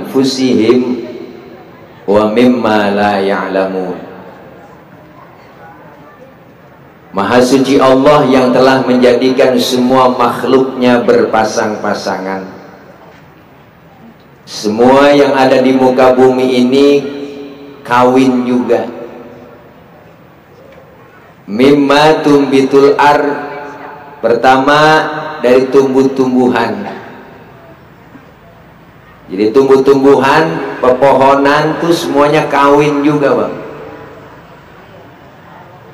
anfusihim wa mimma la ya'lamun. Maha suci Allah yang telah menjadikan semua makhluknya berpasang-pasangan. Semua yang ada di muka bumi ini kawin juga. Mimma tumbitul ar, pertama dari tumbuh-tumbuhan. Jadi tumbuh-tumbuhan, pepohonan tuh semuanya kawin juga, Bang.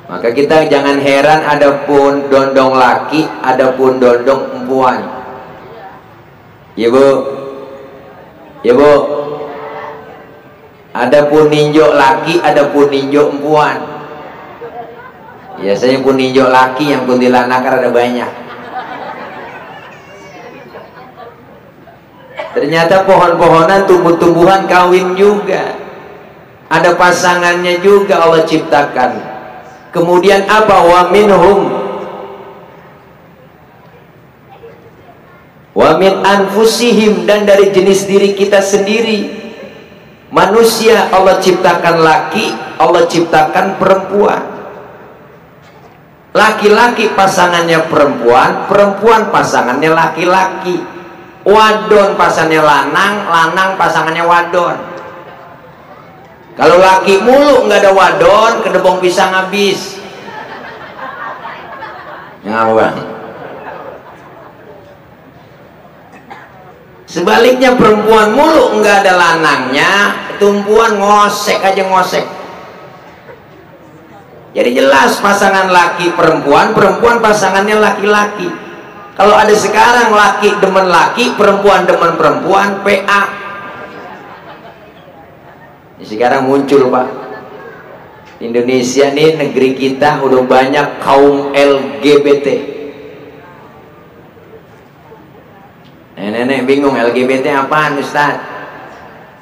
Maka kita jangan heran ada pun dondong laki, ada pun dondong perempuan. Ya Bu, ya Bu. Ada pun ninjo laki, ada pun ninjo perempuan. Biasanya pun ninjo laki, yang kuntilanak ada banyak. Ternyata pohon-pohonan, tumbuh-tumbuhan kawin juga. Ada pasangannya juga Allah ciptakan. Kemudian apa? Wa minhum, wa min anfusihim, dan dari jenis diri kita sendiri. Manusia Allah ciptakan laki, Allah ciptakan perempuan. Laki-laki pasangannya perempuan, perempuan pasangannya laki-laki. Wadon pasangannya lanang, lanang pasangannya wadon. Kalau laki mulu nggak ada wadon, kedebong pisang habis. Ngawang. Sebaliknya perempuan mulu nggak ada lanangnya, tumpuan ngosek aja ngosek. Jadi jelas pasangan laki perempuan, perempuan pasangannya laki-laki. Kalau ada sekarang laki demen laki, perempuan demen perempuan, PA. Sekarang muncul, Pak, Indonesia nih, negeri kita udah banyak kaum LGBT. Nenek bingung LGBT apaan, Ustaz?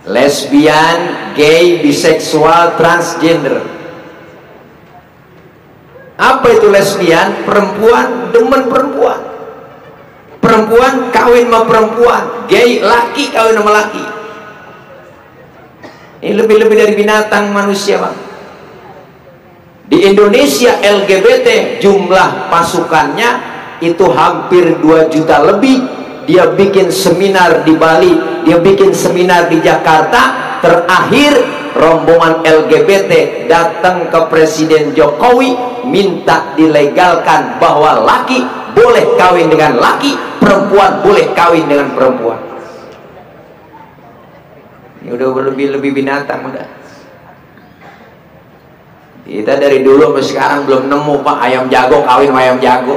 Lesbian, gay, biseksual, transgender. Apa itu lesbian? Perempuan demen perempuan, perempuan kawin sama perempuan, gay laki kawin sama laki. Ini lebih-lebih dari binatang manusia, Bang. Di Indonesia LGBT jumlah pasukannya itu hampir 2 juta lebih. Dia bikin seminar di Bali, dia bikin seminar di Jakarta. Terakhir rombongan LGBT datang ke Presiden Jokowi minta dilegalkan bahwa laki boleh kawin dengan laki, perempuan boleh kawin dengan perempuan. Ini udah lebih binatang udah. Kita dari dulu sampai sekarang belum nemu, Pak, ayam jago kawin sama ayam jago.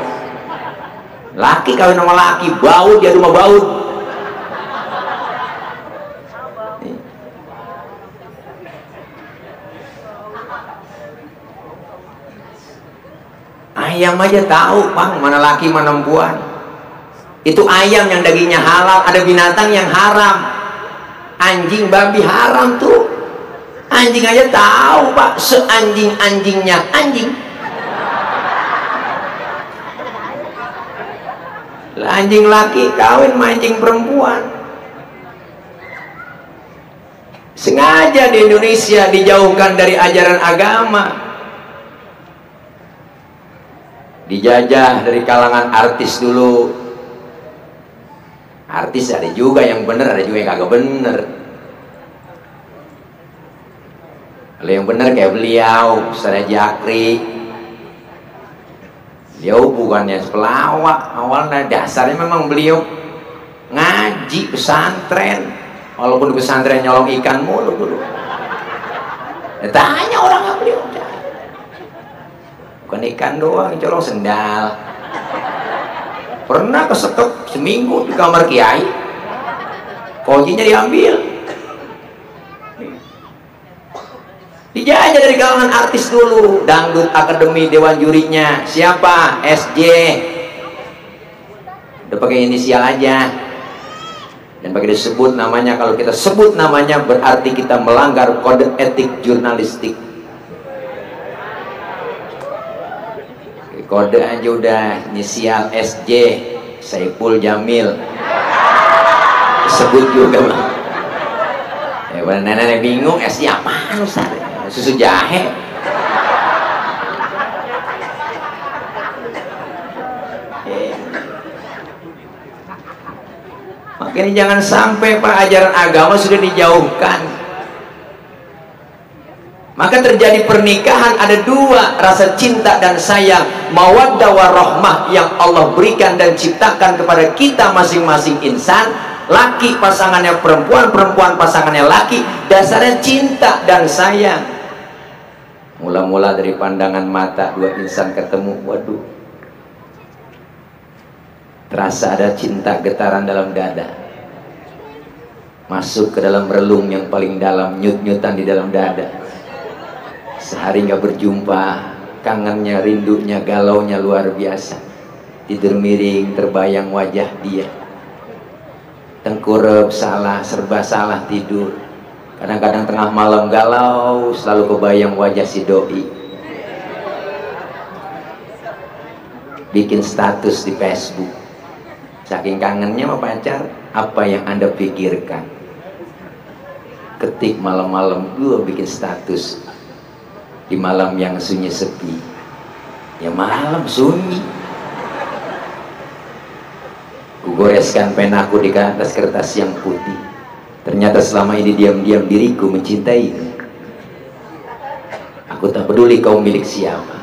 Laki kawin sama laki, baut dia rumah baut. Ayam aja tahu, Bang, mana laki mana perempuan. Itu ayam yang dagingnya halal, ada binatang yang haram. Anjing, babi haram tuh. Anjing aja tahu, Pak, seanjing-anjingnya anjing. Lah anjing laki kawin sama anjing perempuan. Sengaja di Indonesia dijauhkan dari ajaran agama. Dijajah dari kalangan artis dulu. Artis ada juga yang bener, ada juga yang kagak bener. Kalau yang bener kayak beliau, Ustaz Jakri. Beliau bukannya pelawak, awalnya dasarnya memang beliau ngaji pesantren. Walaupun di pesantren nyolong ikan mulu dulu. Tanya orang nggak, beliau bukan ikan doang, colong sendal. Pernah kesekep seminggu di kamar kiai, kuncinya diambil. Dijajah dari kalangan artis dulu, dangdut akademi dewan jurinya siapa? SJ. Udah pakai inisial aja, dan pakai disebut namanya. Kalau kita sebut namanya berarti kita melanggar kode etik jurnalistik. Kode aja udah inisial SJ, Saiful Jamil, sebut juga, Bang. nenek bingung, esnya apaan Ustaz? Susu jahe. Makanya jangan sampai Pak ajaran agama sudah dijauhkan. Maka terjadi pernikahan ada dua, rasa cinta dan sayang, mawaddah warahmah yang Allah berikan dan ciptakan kepada kita masing-masing insan. Laki pasangannya perempuan, perempuan pasangannya laki, dasarnya cinta dan sayang. Mula-mula dari pandangan mata dua insan ketemu, waduh, terasa ada cinta getaran dalam dada, masuk ke dalam relung yang paling dalam, nyut-nyutan di dalam dada. Sehari nggak berjumpa, kangennya, rindunya, galaunya luar biasa. Tidur miring, terbayang wajah dia. Tengkurap salah, serba salah tidur. Kadang-kadang tengah malam galau, selalu kebayang wajah si doi. Bikin status di Facebook. Saking kangennya sama pacar, apa yang Anda pikirkan? Ketik malam-malam, gua bikin status. Di malam yang sunyi sepi. Ya malam sunyi. Kugoreskan penaku di atas kertas yang putih. Ternyata selama ini diam-diam diriku mencintai. Aku tak peduli kau milik siapa,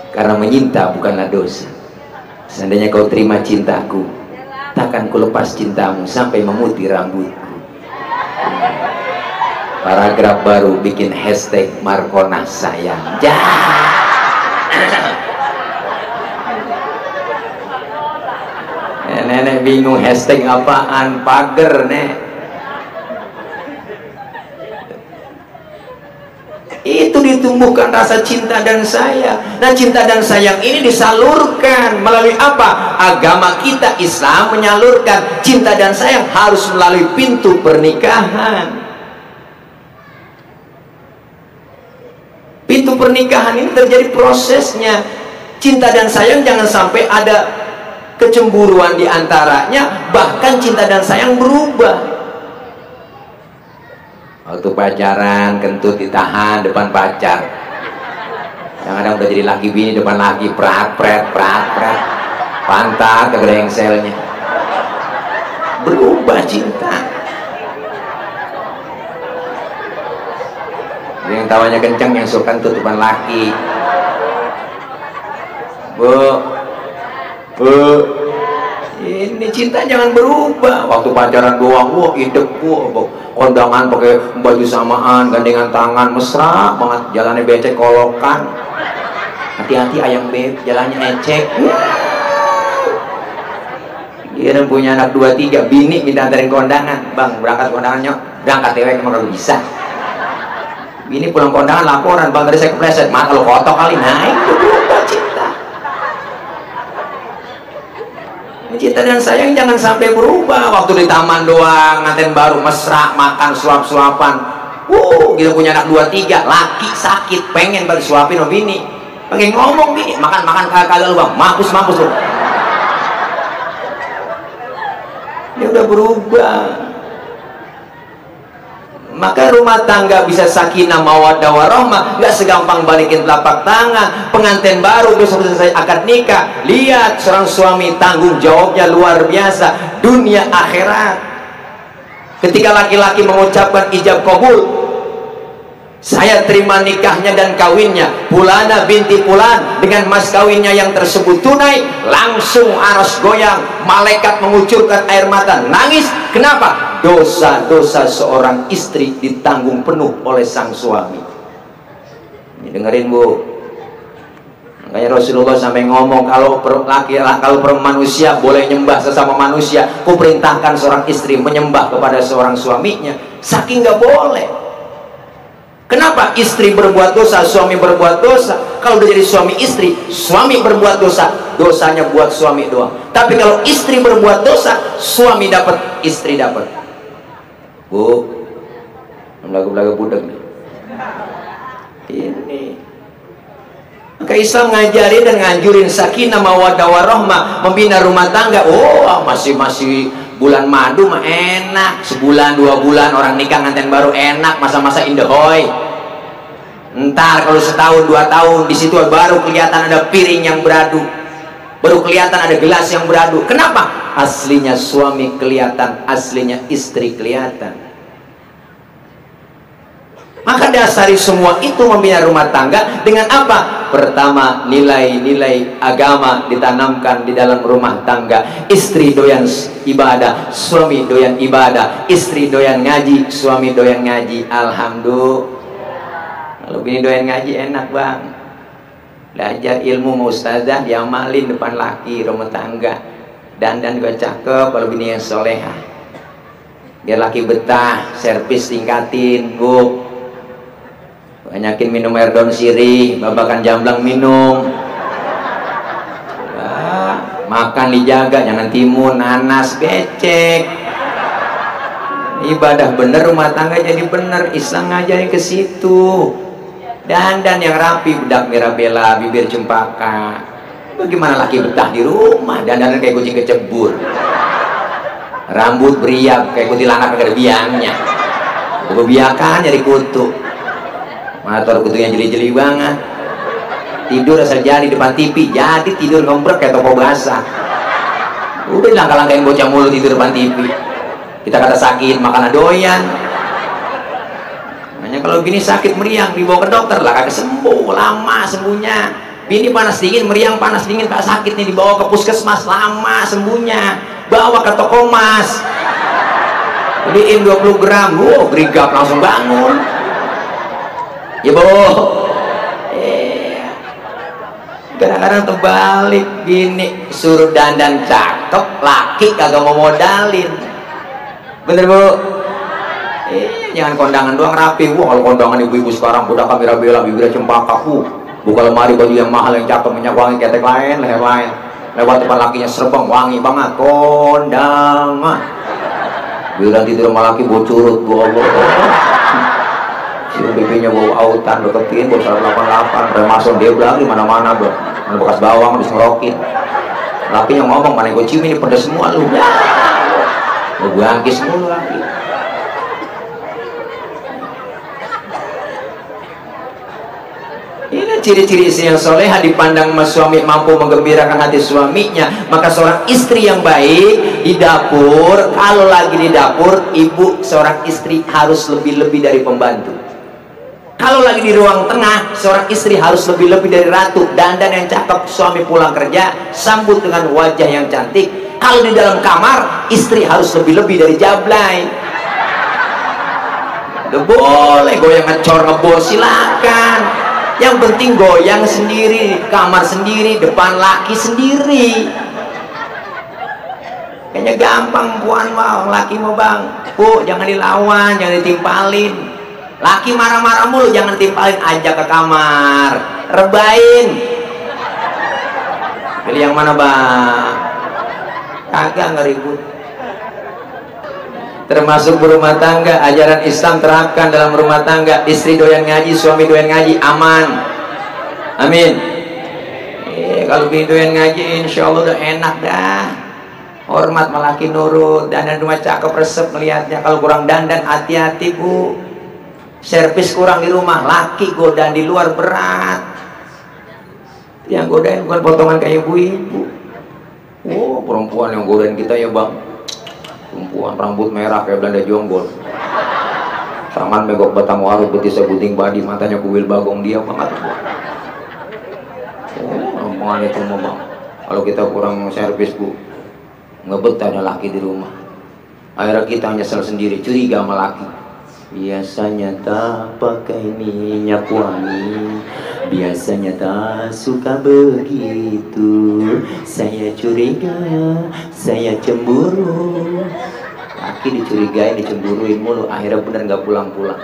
karena menyinta bukanlah dosa. Seandainya kau terima cintaku, takkan ku lepas cintamu sampai memutih rambutku. Paragraf baru bikin hashtag Markona sayang. Nenek bingung hashtag apaan, pager nek. Itu ditumbuhkan rasa cinta dan sayang. Nah, cinta dan sayang ini disalurkan melalui apa? Agama kita Islam menyalurkan cinta dan sayang harus melalui pintu pernikahan. Pintu pernikahan ini terjadi prosesnya. Cinta dan sayang jangan sampai ada kecemburuan di antaranya, bahkan cinta dan sayang berubah. Waktu pacaran kentut ditahan depan pacar, kadang-kadang udah jadi laki bini depan laki, prat pantat ke grengselnya, berubah cinta. Yang tawanya kenceng, yang suka kentut depan laki. Bu, ini cinta jangan berubah. Waktu pacaran doang, wah idep, kondangan pakai baju samaan, gandengan tangan, mesra banget, jalannya becek kolokan. Hati-hati ayam beb, jalannya ecek. Dia dan punya anak 2-3, bini minta anterin kondangan. Bang, berangkat kondangannya, berangkat tewek emang gak bisa. Bini pulang kondangan laporan, bang tadi saya kepleset, mata lo kotok kali. Nah itu berubah cinta. Cinta dan sayang jangan sampai berubah. Waktu di taman doang, nganten baru mesra, makan suap-suapan. Gitu punya anak 2-3, laki sakit, pengen balik suapin sama bini. Pengen ngomong bini, makan kagak lu bang, mampus lu. Dia udah berubah. Maka rumah tangga bisa sakinah mawaddah warahmah, nggak segampang balikin telapak tangan. Pengantin baru besok selesai akad nikah, lihat seorang suami tanggung jawabnya luar biasa, dunia akhirat. Ketika laki-laki mengucapkan ijab kabul, saya terima nikahnya dan kawinnya Fulana binti Fulan, dengan mas kawinnya yang tersebut tunai, langsung aras goyang, malaikat mengucurkan air mata, nangis. Kenapa? Dosa-dosa seorang istri ditanggung penuh oleh sang suami. Ini dengerin bu, makanya Rasulullah sampai ngomong, kalau manusia boleh nyembah sesama manusia, ku perintahkan seorang istri menyembah kepada seorang suaminya. Saking nggak boleh. Kenapa? Istri berbuat dosa, suami berbuat dosa. Kalau udah jadi suami istri, suami berbuat dosa, dosanya buat suami doang. Tapi kalau istri berbuat dosa, suami dapat, istri dapat. Bu, lagu-lagu budak nih. Ini. Maka Islam ngajarin dan nganjurin sakinah mawaddah warahmah, membina rumah tangga. Oh, masih bulan madu mah enak, sebulan 2 bulan orang nikah nganten baru enak, masa-masa indahoy. Ntar kalau setahun 2 tahun di situ baru kelihatan ada piring yang beradu, baru kelihatan ada gelas yang beradu. Kenapa? Aslinya suami kelihatan, aslinya istri kelihatan. Maka dasari semua itu membina rumah tangga dengan apa? Pertama, nilai-nilai agama ditanamkan di dalam rumah tangga. Istri doyan ibadah, suami doyan ibadah. Istri doyan ngaji, suami doyan ngaji. Alhamdulillah. Kalau bini doyan ngaji enak bang. Belajar ilmu sama ustazah, diamalin depan laki rumah tangga. Dandan juga cakep kalau bini yang solehah. Biar laki betah, servis tingkatin, bu. Banyakin minum air daun sirih, babakan jamblang minum. Makan dijaga, jangan timun, nanas, becek. Ibadah bener, rumah tangga jadi bener. Islam ngajarin ke situ. Dandan yang rapi, bedak mirabella, bibir cempaka. Bagaimana laki betah di rumah? Dandan kayak kucing kecebur. Rambut beriak kayak kuntilanak kagak ada biangnya. Kebiakan jadi kutu. Motor kutunya jeli-jeli banget. Tidur asal jadi depan TV, jadi tidur ngombrek kayak toko basah. Udah langkah-langkahin bocah mulu tidur depan TV. Kita kata sakit, makan doyan. Makanya kalau gini sakit meriang dibawa ke dokter lah kagak sembuh, lama sembuhnya. Bini panas dingin, meriang panas dingin kagak sakit nih, dibawa ke puskesmas, lama sembuhnya. Bawa ke toko emas. Beliin 20 gram, gerigap langsung bangun. Ya bu, kadang-kadang terbalik gini, suruh dandan cakep, laki kagak mau modalin, bener bu? Jangan kondangan doang rapi. Wah kalau kondangan ibu-ibu sekarang udah mirabella, bibirnya cempaka, buka lemari baju yang mahal yang cakep, minyak wangi, ketek lain, leher lain, lewat depan lakinya serbang wangi banget, kondangan. Bila tidur sama laki bocurut, bu Allah. BB-nya bau autan, deketin, bau 188, remason dia bilang di mana-mana bro, mana bekas bawang habis ngerokin. Laki yang ngomong, mana gue cium ini pedes semua lu. Mau gue angkis mulu laki. Ini ciri-ciri istri yang soleha dipandang mas suami mampu menggembirakan hati suaminya. Maka seorang istri yang baik di dapur, kalau lagi di dapur, ibu seorang istri harus lebih-lebih dari pembantu. Kalau lagi di ruang tengah, seorang istri harus lebih-lebih dari ratu. Dandan yang cakep, suami pulang kerja sambut dengan wajah yang cantik. Kalau di dalam kamar, istri harus lebih-lebih dari jablay. Udah boleh goyang ngecor ngebor silakan. Yang penting goyang sendiri, kamar sendiri, depan laki sendiri. Kayaknya gampang puan mau, laki mau bang. Bu, jangan dilawan, jangan ditimpalin. Laki marah-marah mulu, jangan timpalin, ajak ke kamar, rebain. Pilih yang mana bang? Kagak ngeribut. Termasuk berumah tangga, ajaran Islam terapkan dalam rumah tangga. Istri doyan ngaji, suami doyan ngaji, aman. Amin. Kalau bini doyan ngaji, insya Allah udah enak dah. Hormat melaki nurut, dandan rumah cakep resep melihatnya. Kalau kurang dandan, hati-hati bu. Servis kurang di rumah, laki godain di luar berat. Yang godain bukan potongan kayak ibu-ibu. Oh, perempuan yang godain kita ya bang. Perempuan rambut merah kayak Belanda jonggol. Tangan megok batang waru, betisnya gunting badi, matanya kuil bagong dia banget. Oh, perempuan itu mah bang. Kalau kita kurang servis bu, ngebetahnya laki di rumah. Akhirnya kita nyesel sendiri, curiga sama laki. Biasanya tak pakai minyak wangi, biasanya tak suka begitu. Saya curiga, saya cemburu. Laki dicurigai, dicemburuin mulu, akhirnya bener gak pulang-pulang.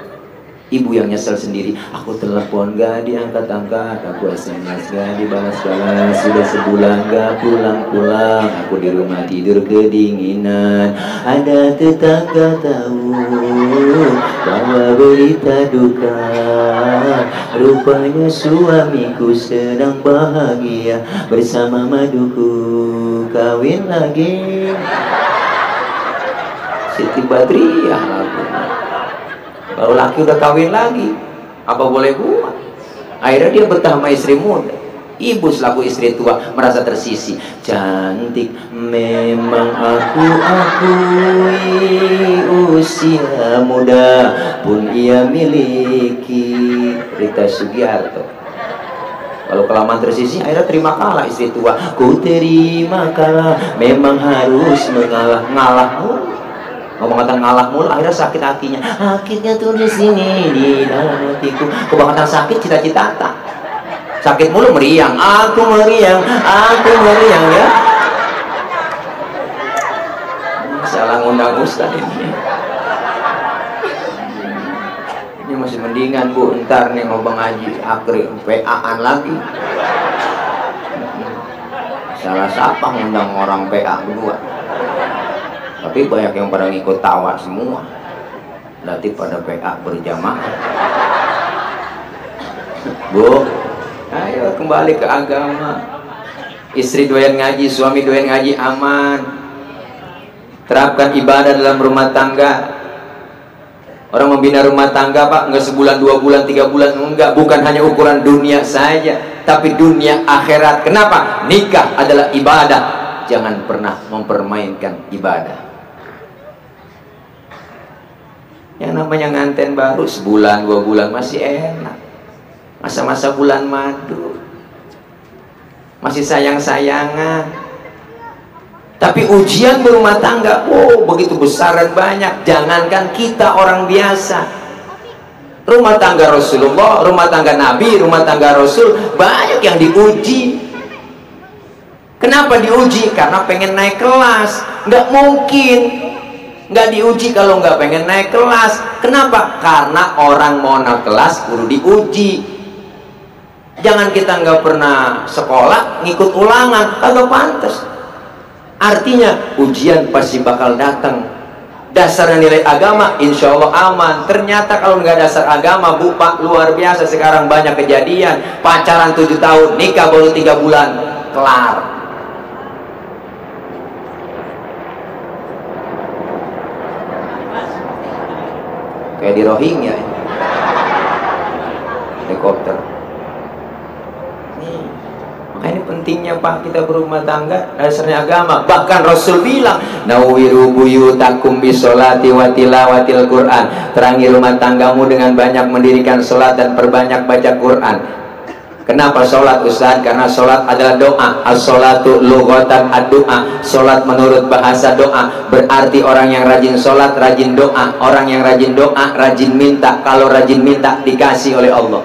Ibu yang nyesel sendiri. Aku telepon gak diangkat-angkat, aku SMS gak dibalas-balas, sudah sebulan gak pulang-pulang. Aku di rumah tidur kedinginan. Ada tetangga tahu bahwa berita duka, rupanya suamiku sedang bahagia bersama maduku, kawin lagi. Siti Badriah lagunya. Kalau laki udah kawin lagi, apa boleh buat? Akhirnya dia betah sama istri muda. Ibu selaku istri tua merasa tersisi. Cantik memang aku akui, usia muda pun ia miliki. Rita Sugiarto. Kalau kelamaan tersisi, akhirnya terima kalah istri tua. Ku terima kalah, memang harus mengalah. Ngalah mulu. Ngomong-ngomong ngalah mulu, akhirnya sakit hatinya. Akhirnya tuh di sini di dalam hatiku. Kebangetan sakit cita-cita tak. Sakit mulu meriang, aku meriang ya. Salah ngundang Ustaz ini. Ini masih mendingan Bu, ntar nih mau Bang Haji Akri PA-an lagi. Salah siapa ngundang orang PA berdua. Tapi banyak yang pada ngikut tawa semua. Berarti pada PA berjamaah. Bu, ayo kembali ke agama. Istri doyan ngaji, suami doyan ngaji, aman. Terapkan ibadah dalam rumah tangga. Orang membina rumah tangga Pak, enggak sebulan, 2 bulan, 3 bulan, enggak. Bukan hanya ukuran dunia saja, tapi dunia akhirat. Kenapa? Nikah adalah ibadah. Jangan pernah mempermainkan ibadah. Yang namanya nganten baru sebulan, 2 bulan masih enak. Masa-masa bulan madu masih sayang-sayangan. Tapi ujian berumah tangga, oh begitu besar dan banyak. Jangankan kita orang biasa, rumah tangga Rasulullah, rumah tangga Nabi, rumah tangga Rasul, banyak yang diuji. Kenapa diuji? Karena pengen naik kelas. Nggak mungkin nggak diuji kalau nggak pengen naik kelas. Kenapa? Karena orang mau naik kelas kudu diuji. Jangan kita nggak pernah sekolah ngikut ulangan, kagak pantas. Artinya ujian pasti bakal datang. Dasarnya nilai agama, insya Allah aman. Ternyata kalau nggak dasar agama, Bu Pak, luar biasa. Sekarang banyak kejadian. Pacaran 7 tahun, nikah baru 3 bulan, kelar. Kayak di Rohingya, helikopter. Ini pentingnya Pak kita berumah tangga dasarnya agama. Bahkan Rasul bilang, nawiru buyutakum bisolati wa tilawatil Quran. Terangi rumah tanggamu dengan banyak mendirikan sholat dan perbanyak baca Quran. Kenapa sholat Ustaz? Karena sholat adalah doa. As-sholatu lughatan ad-doa. Sholat menurut bahasa doa. Berarti orang yang rajin sholat rajin doa. Orang yang rajin doa rajin minta. Kalau rajin minta dikasih oleh Allah.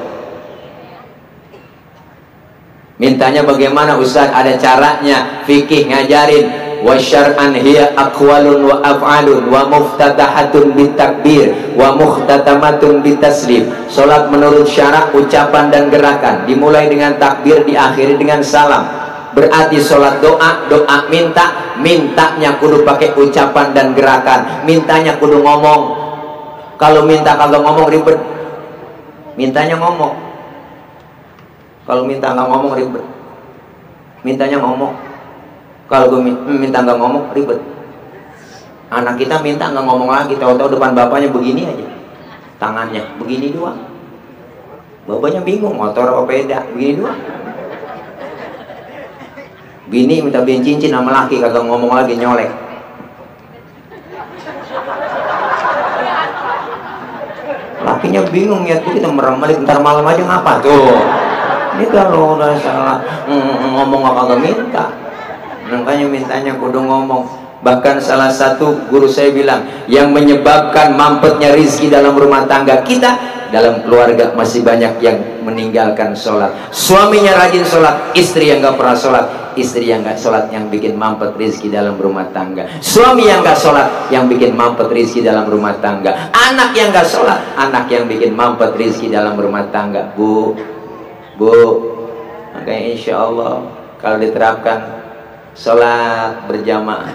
Mintanya bagaimana Ustaz? Ada caranya. Fikih ngajarin. Wa syar'an hiya aqwalun wa af'alun wa muftatahatun bitakbir wa mukhtatamatun bitaslim. Salat menurut syarak, ucapan dan gerakan. Dimulai dengan takbir, diakhiri dengan salam. Berarti salat doa, doa minta, mintanya kudu pakai ucapan dan gerakan. Mintanya kudu ngomong. Kalau minta kagak ngomong ribet. Mintanya ngomong. Kalau minta nggak ngomong ribet. Mintanya ngomong. Kalau gue minta nggak ngomong ribet. Anak kita minta nggak ngomong lagi, tahu-tahu depan bapaknya begini aja, tangannya begini doang. Bapaknya bingung, motor apa beda, begini doang. Bini minta beliin cincin sama laki, kagak ngomong lagi, nyolek. Lakinya bingung, ya tuh kita merem balik, ntar malam aja ngapa tuh. Ini kalau udah salah ngomong apa gak minta. Makanya mintanya kudu ngomong. Bahkan salah satu guru saya bilang, yang menyebabkan mampetnya rizki dalam rumah tangga kita, dalam keluarga masih banyak yang meninggalkan sholat. Suaminya rajin sholat, istri yang gak pernah sholat. Istri yang gak sholat yang bikin mampet rizki dalam rumah tangga. Suami yang gak sholat yang bikin mampet rizki dalam rumah tangga. Anak yang gak sholat, anak yang bikin mampet rizki dalam rumah tangga. Bu, makanya insya Allah kalau diterapkan sholat berjamaah.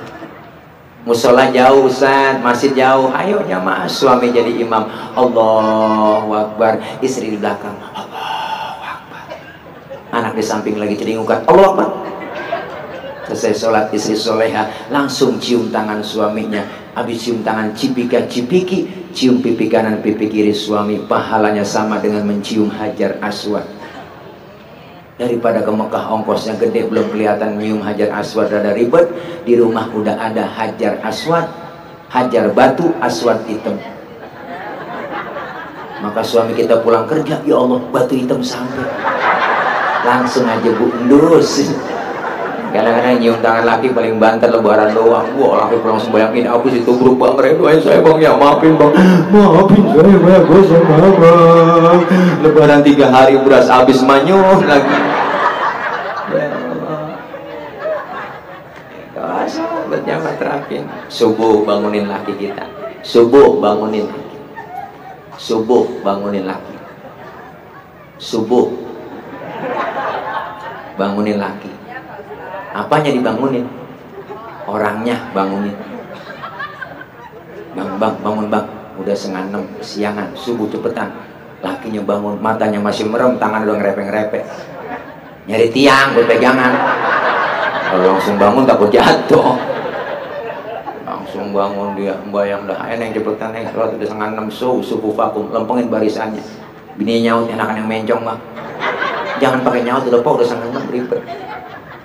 Musola jauh Ustaz, masjid jauh, ayo jamaah. Suami jadi imam, Allahu Akbar. Istri di belakang, Allahu Akbar. Anak di samping lagi celingukan, Allahu Akbar. Selesai sholat, istri soleha langsung cium tangan suaminya. Habis cium tangan cipika-cipiki, cium pipi kanan pipi kiri suami, pahalanya sama dengan mencium Hajar Aswad. Daripada ke Mekah ongkosnya gede belum kelihatan nyium Hajar Aswad rada ribet, di rumah udah ada Hajar Aswad, Hajar batu, Aswad hitam. Maka suami kita pulang kerja, ya Allah batu hitam sampai, langsung aja Bu endus. Kadang-kadang nyium tangan laki paling banter lebaran doang. Wah, laki pulang sembahyang ini aku situ grup bang, redoain saya bang, ya maafin bang, maafin saya bang, gue sama bang. Lebaran 3 hari beras habis manyuh lagi. Ya Allah, sahabat jangan terapin. Subuh bangunin laki kita, subuh bangunin laki, subuh bangunin laki, subuh bangunin laki. Apanya dibangunin? Orangnya bangunin. Bang, bangun bang. Udah 5:30 siangan, subuh cepetan. Lakinya bangun, matanya masih merem, tangan udah ngerepek-ngerepek. Nyari tiang buat pegangan. Kalau langsung bangun takut jatuh. Langsung bangun dia, bayang dah. Yang cepetan nih, sholat udah 5:30 subuh vakum, lempengin barisannya. Bini nyaut, enakan yang mencong bang. Jangan pakai nyaut, udah 5:30 ribet.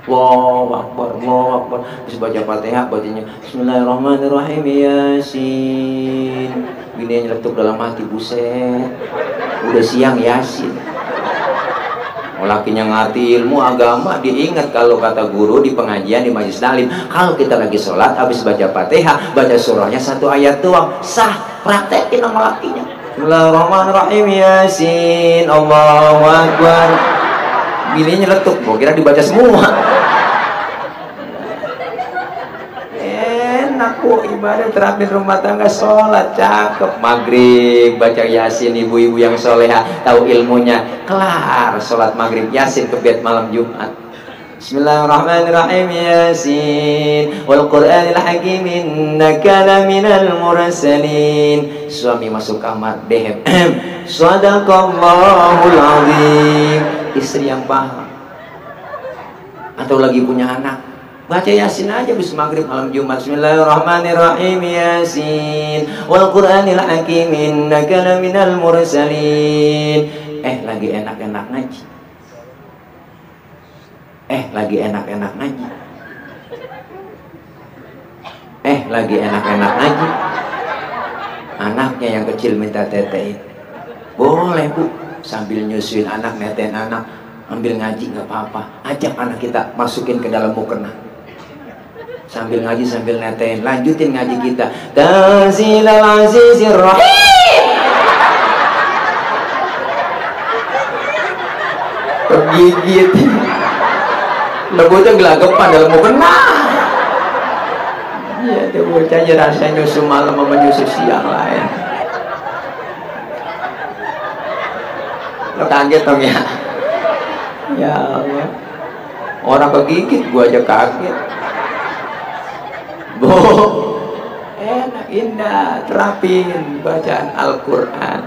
Allahu Akbar, Allahu Akbar. Terus baca Fatihah, bacanya Bismillahirrahmanirrahim, Yasin. Bininya nyeletuk dalam hati, buset, udah siang Yasin. Lakinya ngerti ilmu agama, diingat kalau kata guru di pengajian di majelis taklim, kalau kita lagi sholat habis baca Fatihah, baca surahnya 1 ayat doang, sah. Praktekin sama lakinya. Bismillahirrahmanirrahim, Yasin. Allahu Akbar. Bininya nyeletuk, gua kira dibaca semua. Aku ibadah terapin rumah tangga, sholat cakep, maghrib baca Yasin, ibu-ibu yang soleha tahu ilmunya, kelar sholat maghrib Yasin ke bed malam Jumat. Bismillahirrahmanirrahim, Yasin wal Qur'anil hakim innaka laminal mursalin. Suami masuk kamar, dehem, sadaqallahul azim. Istri yang paham. Atau lagi punya anak, baca Yasin aja bis maghrib malam Jumat. Bismillahirrahmanirrahim, Yasin wal Qur'anil hakim innaka laminal mursalin. Lagi enak-enak ngaji. Lagi enak-enak ngaji. Lagi enak-enak ngaji. Anaknya yang kecil minta tetein. Boleh Bu, sambil nyusuin anak, netein anak, ambil ngaji nggak apa-apa. Ajak anak kita masukin ke dalam mukena. Sambil ngaji sambil netein, lanjutin ngaji kita. Tanzilal Azizir Rahim. Kegigit. Lebutnya gelagapan dalam mukena. Iya, dia bocahnya rasanya nyusu malam sama nyusu siang lain. Lo kaget dong ya. Ya Allah. Orang kegigit gua aja kaget. Bu, enak, indah, terapin bacaan Al-Quran.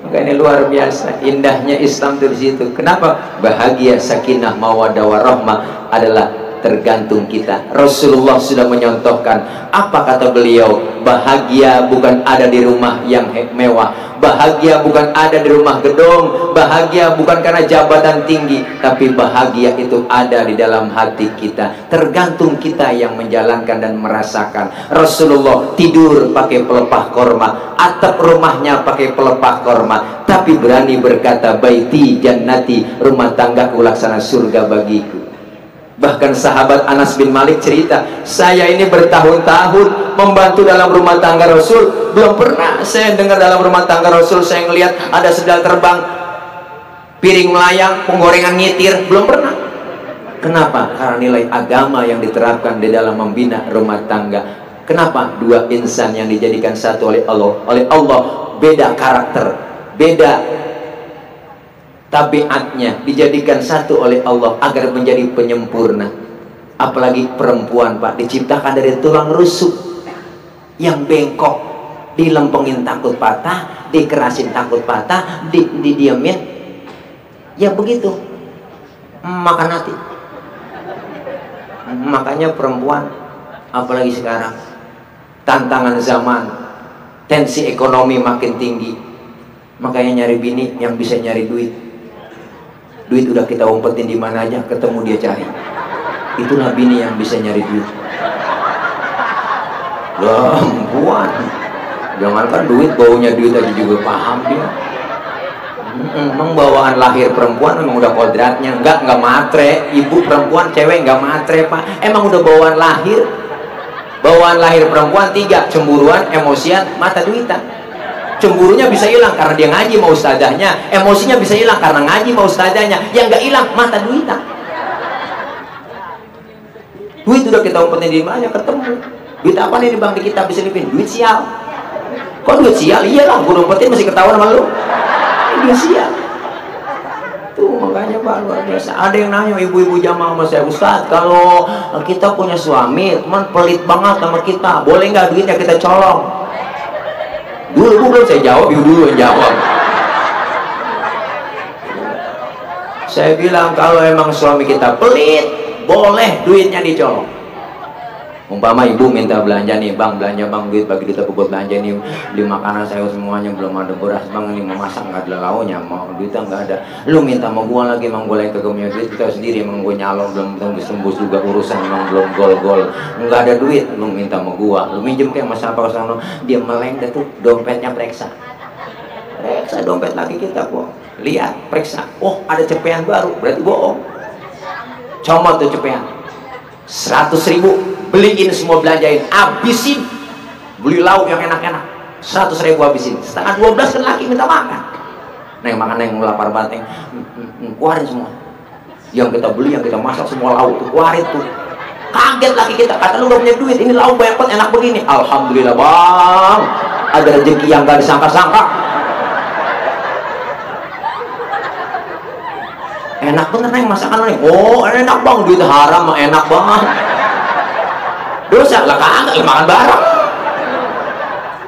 Maka ini luar biasa indahnya Islam dari situ. Kenapa? Bahagia, sakinah, mawaddah warahmah adalah tergantung kita. Rasulullah sudah menyontohkan. Apa kata beliau? Bahagia bukan ada di rumah yang mewah, bahagia bukan ada di rumah gedung, bahagia bukan karena jabatan tinggi, tapi bahagia itu ada di dalam hati kita. Tergantung kita yang menjalankan dan merasakan. Rasulullah tidur pakai pelepah korma, atap rumahnya pakai pelepah korma, tapi berani berkata, baiti jannati, rumah tanggaku laksana surga bagiku. Bahkan sahabat Anas bin Malik cerita, saya ini bertahun-tahun membantu dalam rumah tangga Rasul, belum pernah saya dengar dalam rumah tangga Rasul saya ngelihat ada sendal terbang, piring melayang, penggorengan ngitir, belum pernah. Kenapa? Karena nilai agama yang diterapkan di dalam membina rumah tangga. Kenapa? Dua insan yang dijadikan satu oleh Allah beda karakter, beda tabiatnya, dijadikan satu oleh Allah agar menjadi penyempurna. Apalagi perempuan Pak, diciptakan dari tulang rusuk yang bengkok, dilempengin takut patah, dikerasin takut patah, didiamin, ya begitu makan hati. Makanya perempuan apalagi sekarang tantangan zaman, tensi ekonomi makin tinggi, makanya nyari bini yang bisa nyari duit. Duit udah kita umpetin di mana aja, ketemu dia cari. Itulah bini yang bisa nyari duit. Perempuan, jangankan duit, baunya duit aja juga paham dia. Emang bawaan lahir perempuan memang udah kodratnya. Enggak matre. Ibu perempuan, cewek enggak matre pak. Emang udah bawaan lahir. Bawaan lahir perempuan 3: cemburuan, emosian, mata duitan. Cemburunya bisa hilang karena dia ngaji mau ustazahnya. Emosinya bisa hilang karena ngaji mau ustazahnya. Yang enggak hilang mata duitan. Duit udah kita umpetin di mana ketemu. Duit apa nih di bank di kita bisa dipin? Duit sial. Kok duit sial? Iyalah, gue umpetin masih ketahuan sama lu. Duit sial. Tuh makanya pak luar biasa. Ada yang nanya ibu-ibu jamaah sama saya, Ustaz, kalau kita punya suami teman pelit banget sama kita, boleh nggak duitnya kita colong? Dulu belum saya jawab, ibu dulu yang jawab. Saya bilang kalau emang suami kita pelit, boleh duitnya dicolong. Umpama ibu minta belanja nih, bang belanja bang, duit bagi duit aku buat belanja nih, beli makanan saya semuanya, belum ada beras bang, ini mau masak nggak ada lauknya, mau duitnya nggak ada, lu minta sama gua lagi, emang gua lagi kagak punya duit, kita sendiri emang gua nyalon belum tembus juga urusan, emang belum gol nggak ada duit, lu minta sama gua, lu minjem kayak mas apa kesana, dia meleng tuh, dompetnya periksa dompet lagi kita kok, lihat periksa, oh ada cepean baru, berarti bohong, comot tuh cepean. 100.000 beliin semua, belanjain, habisin, beli lauk yang enak-enak, 100.000 habisin, setengah 12 kan laki minta makan, neng makan neng lapar banget, keluarin semua yang kita beli, yang kita masak, semua lauk tuh keluarin tuh. Kaget laki kita, kata lu gak punya duit, ini lauk banyak banget, enak begini. Alhamdulillah bang, ada rezeki yang gak disangka-sangka. Enak bener nih masakan nih. Oh enak bang, duit haram mah enak banget. Dosa lah kagak, makan bareng.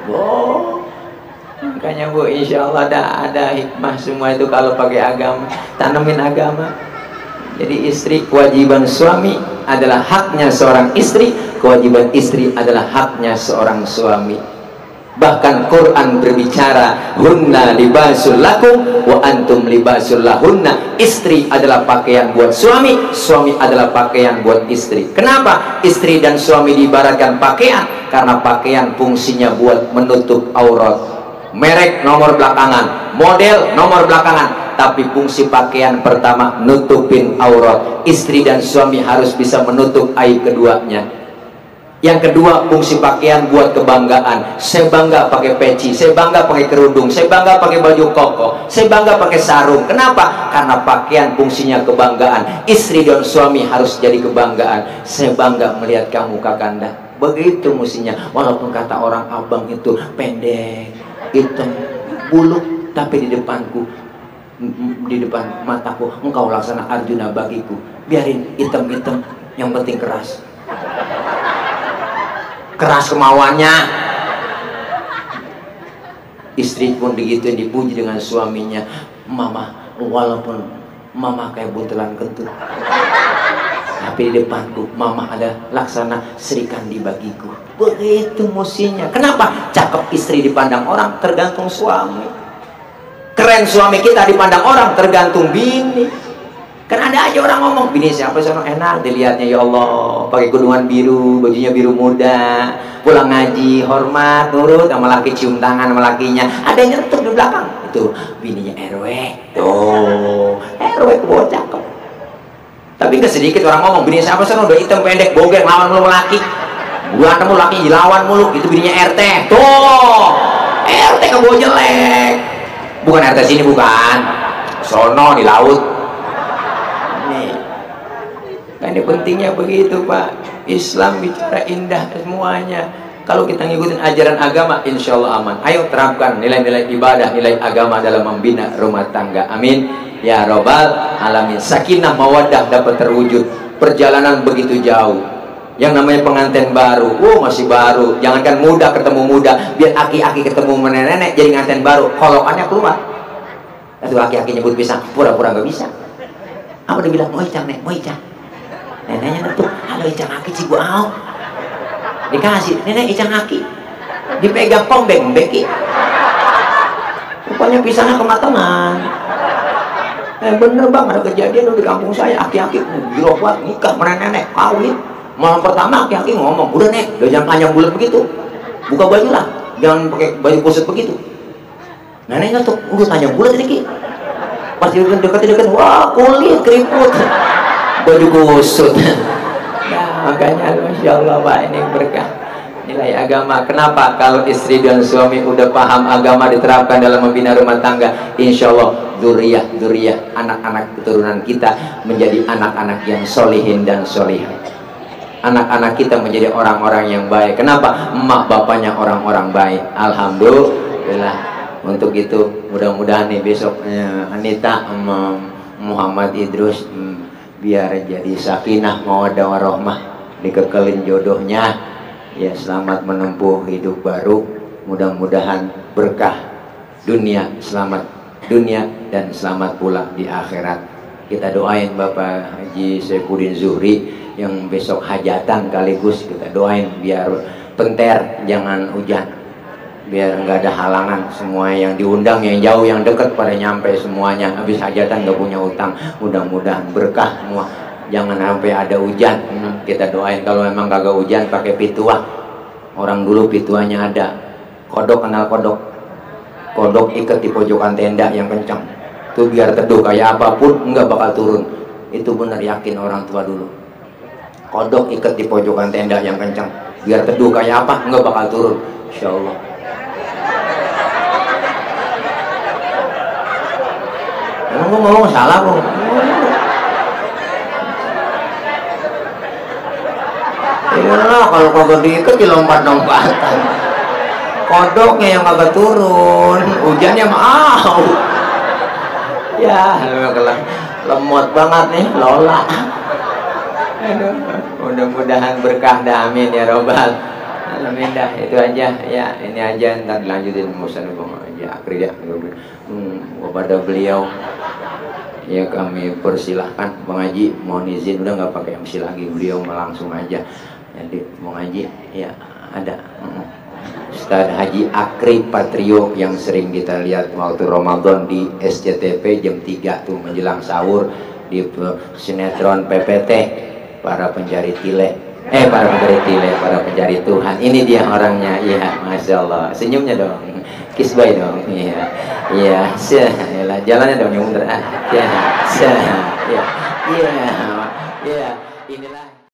Oh, makanya bu, insya Allah ada hikmah semua itu kalau pakai agama, tanemin agama. Jadi istri, kewajiban suami adalah haknya seorang istri, kewajiban istri adalah haknya seorang suami. Bahkan Quran berbicara, hunna libasul lakum wa antum libasul lahunna. Istri adalah pakaian buat suami, suami adalah pakaian buat istri. Kenapa istri dan suami diibaratkan pakaian? Karena pakaian fungsinya buat menutup aurat. Merek nomor belakangan, model nomor belakangan, tapi fungsi pakaian pertama nutupin aurat. Istri dan suami harus bisa menutup aib keduanya. Yang kedua, fungsi pakaian buat kebanggaan. Saya bangga pakai peci, saya bangga pakai kerudung, saya bangga pakai baju koko, saya bangga pakai sarung. Kenapa? Karena pakaian fungsinya kebanggaan. Istri dan suami harus jadi kebanggaan. Saya bangga melihat kamu kakanda. Begitu mestinya. Walaupun kata orang abang itu pendek, hitam, buluk, tapi di depanku, di depan mataku, engkau laksana Arjuna bagiku. Biarin hitam-hitam, yang penting keras. Keras kemauannya. Istri pun begitu dipuji dengan suaminya. Mama, walaupun mama kayak buntelan kentut, tapi di depanku mama ada laksana Sri Kandi bagiku. Begitu mestinya. Kenapa? Cakep istri dipandang orang tergantung suami. Keren suami kita dipandang orang tergantung bini. Kan ada aja orang ngomong, bini siapa sih orang enak dilihatnya, ya Allah, pakai kerudungan biru, bajunya biru muda, pulang ngaji, hormat, nurut sama laki, cium tangan sama lakinya. Ada yang nyetuk di belakang, itu bininya RW. Tuh, RW kebawa cakep. Tapi gak sedikit orang ngomong, bini siapa sih udah hitam pendek, bogeng, lawan mulu laki. Buat kamu laki dilawan mulu, itu bininya RT. Tuh, RT kebawa jelek. Bukan RT sini, bukan. Sono di laut. Kan ini pentingnya begitu Pak. Islam bicara indah semuanya. Kalau kita ngikutin ajaran agama, insya Allah aman. Ayo terapkan nilai-nilai ibadah, nilai agama dalam membina rumah tangga. Amin ya robbal alamin. Sakinah mawaddah dapat terwujud. Perjalanan begitu jauh. Yang namanya pengantin baru, masih baru. Jangankan muda ketemu muda, biar aki-aki ketemu nenek-nenek jadi pengantin baru. Kolokannya keluar. Itu aki-aki nyebut pisang, pura-pura nggak bisa. Apa dia bilang? Mau icang nek, mau icang. Neneknya tuh, halo icang aki cibuau. Dikasih, nenek icang aki, dipegang kombeng beki, rupanya pisahnya kematangan. Bener bang, ada kejadian di kampung saya, aki-aki girobat nikah mana nenek kawin. Malam pertama aki-aki ngomong, udah nek, udah jangan panjang bulat begitu, buka baju lah, jangan pakai baju kusut begitu. Neneknya tuh, udah panjang bulat ini ki. Pas dekat, wah kulit keriput, baju kusut. Nah makanya Masya Allah Pak, ini berkah nilai agama. Kenapa? Kalau istri dan suami udah paham agama diterapkan dalam membina rumah tangga, insya Allah dzurriyyah anak-anak keturunan kita menjadi anak-anak yang solihin dan solihah. Anak-anak kita menjadi orang-orang yang baik. Kenapa? Emak bapaknya orang-orang baik. Alhamdulillah. Untuk itu mudah-mudahan nih besok Anita sama Muhammad Idrus biar jadi sakinah mawaddah warahmah, dikekelin jodohnya ya, selamat menempuh hidup baru, mudah-mudahan berkah dunia, selamat dunia dan selamat pula di akhirat. Kita doain Bapak Haji Saifuddin Zuhri yang besok hajatan, sekaligus kita doain biar penter, jangan hujan, biar nggak ada halangan, semua yang diundang, yang jauh yang dekat pada nyampe semuanya. Habis hajatan nggak punya utang, mudah-mudahan berkah semua, jangan sampai ada hujan. Kita doain. Kalau memang kagak hujan pakai pituah, orang dulu pituahnya ada. Kodok, kenal kodok? Kodok ikat di pojokan tenda yang kencang tuh biar teduh, kayak apapun nggak bakal turun. Itu benar, yakin orang tua dulu. Kodok ikat di pojokan tenda yang kencang biar teduh, kayak apa nggak bakal turun, insya Allah. Emang gue ngomong salah kok? Iyalah, kalau kagak diikat di lompat-lompatan. Kodoknya yang kagak turun, hujannya mau. Ya, lemot banget nih Lola. Aduh, mudah-mudahan berkah dah, amin ya robbal alamin. Dah itu aja ya, ini aja, ntar dilanjutin musan aja akhir ya. Kepada beliau ya kami persilahkan Bang Haji, mohon izin udah nggak pakai MC lagi, beliau langsung aja. Jadi mau ngaji ya ada Ustadz Haji Akri Patrio yang sering kita lihat waktu Ramadan di SCTV jam 3 tuh menjelang sahur di sinetron PPT para pencari tile, para pencari Tuhan. Ini dia orangnya, ya Masya Allah, senyumnya dong, kiss bye dong, iya iya, jalannya dong yang bener, ya, ya, ya, inilah.